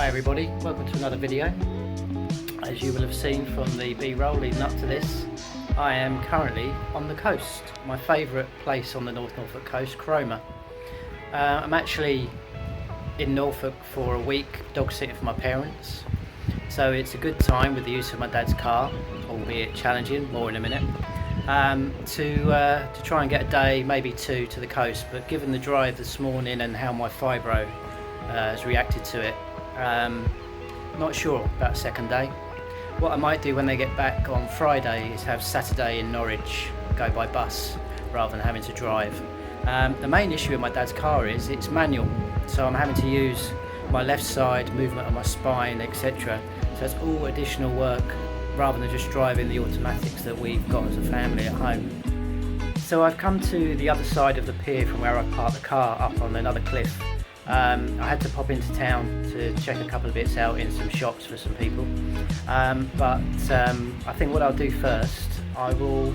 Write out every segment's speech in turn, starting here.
Hi everybody, welcome to another video. As you will have seen from the B-roll leading up to this, I am currently on the coast, my favourite place on the North Norfolk coast, Cromer. I'm actually in Norfolk for a week dog sitting for my parents, so it's a good time with the use of my dad's car, albeit challenging, more in a minute, to try and get a day, maybe two, to the coast. But given the drive this morning and how my Fibro has reacted to it, not sure about second day. What I might do when they get back on Friday is have Saturday in Norwich, go by bus rather than having to drive. The main issue with my dad's car is it's manual, so I'm having to use my left side, movement of my spine, etc. So it's all additional work rather than just driving the automatics that we've got as a family at home. So I've come to the other side of the pier from where I parked the car up on another cliff. I had to pop into town to check a couple of bits out in some shops for some people, but I think what I'll do first, I will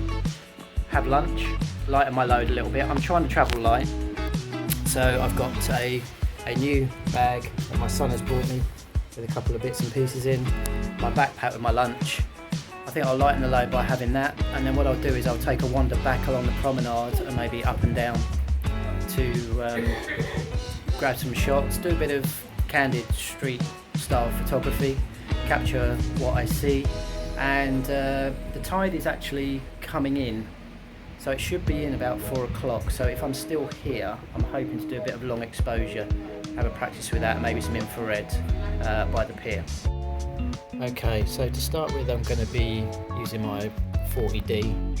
have lunch, lighten my load a little bit. I'm trying to travel light, so I've got a new bag that my son has brought me with a couple of bits and pieces in, my backpack with my lunch. I think I'll lighten the load by having that, and then what I'll do is I'll take a wander back along the promenade and maybe up and down to grab some shots, do a bit of candid street style photography, capture what I see. And the tide is actually coming in, so it should be in about 4 o'clock. So if I'm still here, I'm hoping to do a bit of long exposure, have a practice with that, and maybe some infrared by the pier. Okay, so to start with, I'm going to be using my 40D.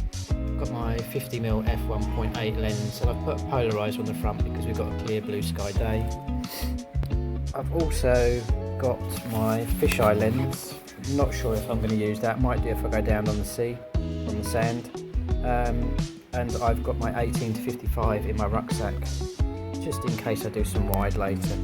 Got my 50mm f1.8 lens, and I've put a polarizer on the front because we've got a clear blue sky day. I've also got my fisheye lens. I'm not sure if I'm going to use that, might do if I go down on the sea, on the sand. And I've got my 18 to 55 in my rucksack, just in case I do some wide later.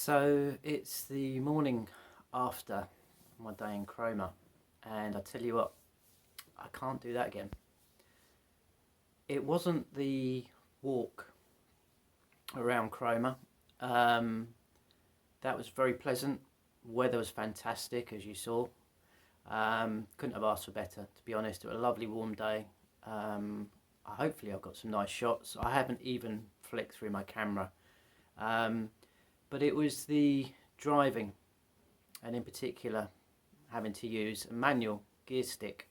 So it's the morning after my day in Cromer, and I tell you what, I can't do that again. It wasn't the walk around Cromer. That was very pleasant. Weather was fantastic, as you saw. Couldn't have asked for better, to be honest. It was a lovely warm day. Hopefully I've got some nice shots. I haven't even flicked through my camera. But it was the driving, and in particular having to use a manual gear stick.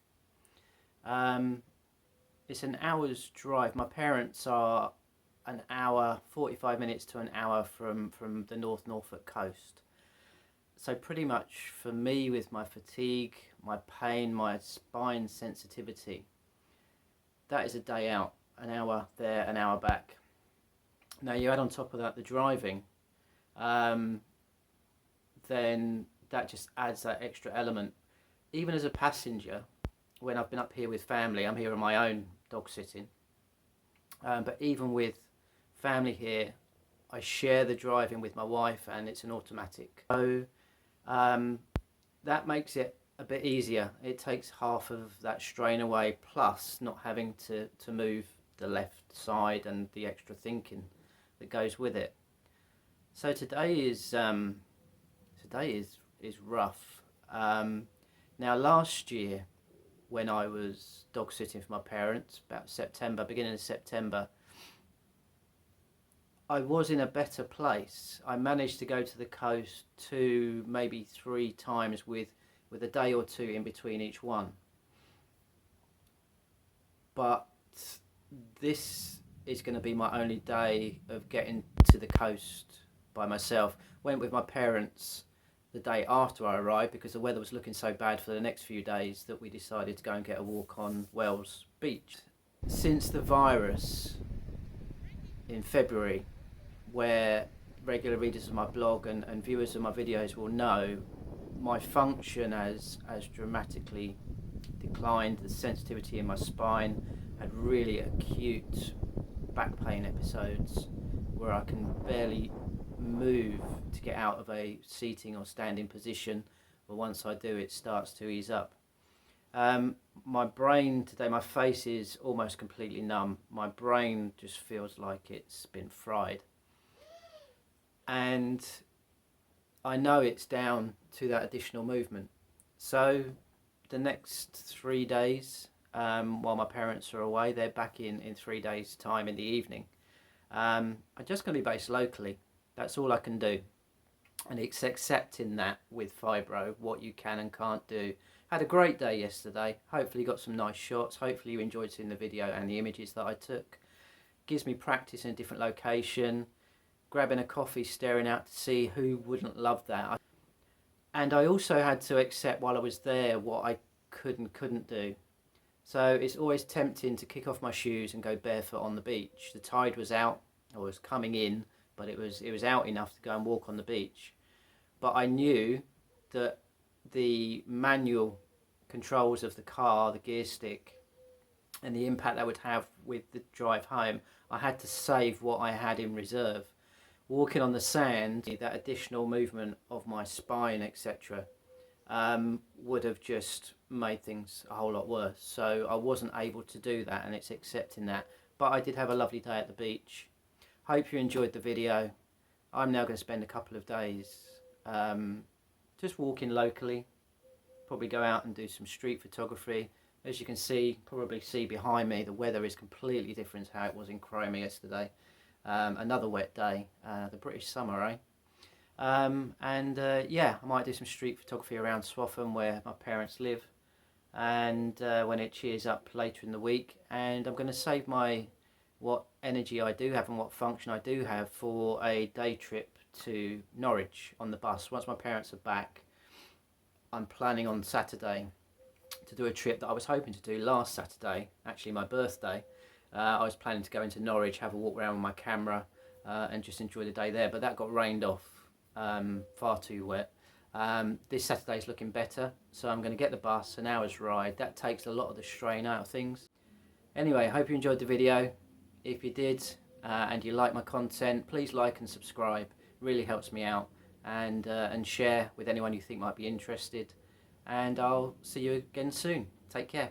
It's an hour's drive. My parents are an hour, 45 minutes to an hour from the North Norfolk coast. So pretty much for me, with my fatigue, my pain, my spine sensitivity, that is a day out. An hour there, an hour back. Now you add on top of that the driving, then that just adds that extra element. Even as a passenger, when I've been up here with family, I'm here on my own dog sitting, but even with family here, I share the driving with my wife, and it's an automatic. So that makes it a bit easier. It takes half of that strain away, plus not having to move the left side and the extra thinking that goes with it. So today is rough. Now last year, when I was dog sitting for my parents, about September, beginning of September, I was in a better place. I managed to go to the coast 2, maybe 3 times with a day or 2 in between each one. But this is going to be my only day of getting to the coast by myself. Went with my parents the day after I arrived because the weather was looking so bad for the next few days that we decided to go and get a walk on Wells Beach. Since the virus in February, where regular readers of my blog and viewers of my videos will know, my function has dramatically declined. The sensitivity in my spine, had really acute back pain episodes where I can barely move to get out of a seating or standing position, but once I do, it starts to ease up. My brain today, my face is almost completely numb. My brain just feels like it's been fried, and I know it's down to that additional movement. So the next 3 days, while my parents are away, they're back in 3 days time in the evening. I'm just going to be based locally. That's all I can do, and it's accepting that with Fibro, what you can and can't do. Had a great day yesterday. Hopefully got some nice shots. Hopefully you enjoyed seeing the video and the images that I took. Gives me practice in a different location, grabbing a coffee, staring out to sea. Who wouldn't love that? And I also had to accept while I was there what I couldn't do. So it's always tempting to kick off my shoes and go barefoot on the beach. The tide was out, or was coming in, but it was out enough to go and walk on the beach. But I knew that the manual controls of the car, the gear stick, and the impact that would have with the drive home, I had to save what I had in reserve. Walking on the sand, that additional movement of my spine, etc., would have just made things a whole lot worse. So I wasn't able to do that, and it's accepting that. But I did have a lovely day at the beach. Hope you enjoyed the video. I'm now going to spend a couple of days just walking locally. Probably go out and do some street photography. As you can see, probably see behind me, the weather is completely different to how it was in Cromer yesterday. Another wet day, the British summer, eh? Yeah, I might do some street photography around Swaffham where my parents live, and when it cheers up later in the week. And I'm going to save what energy I do have and what function I do have for a day trip to Norwich on the bus. Once my parents are back, I'm planning on Saturday to do a trip that I was hoping to do last Saturday, actually my birthday. I was planning to go into Norwich, have a walk around with my camera, and just enjoy the day there, but that got rained off, far too wet. This Saturday's looking better, so I'm going to get the bus, an hour's ride. That takes a lot of the strain out of things. Anyway, I hope you enjoyed the video. If you did, and you like my content, please like and subscribe. It really helps me out. and share with anyone you think might be interested. And I'll see you again soon. Take care.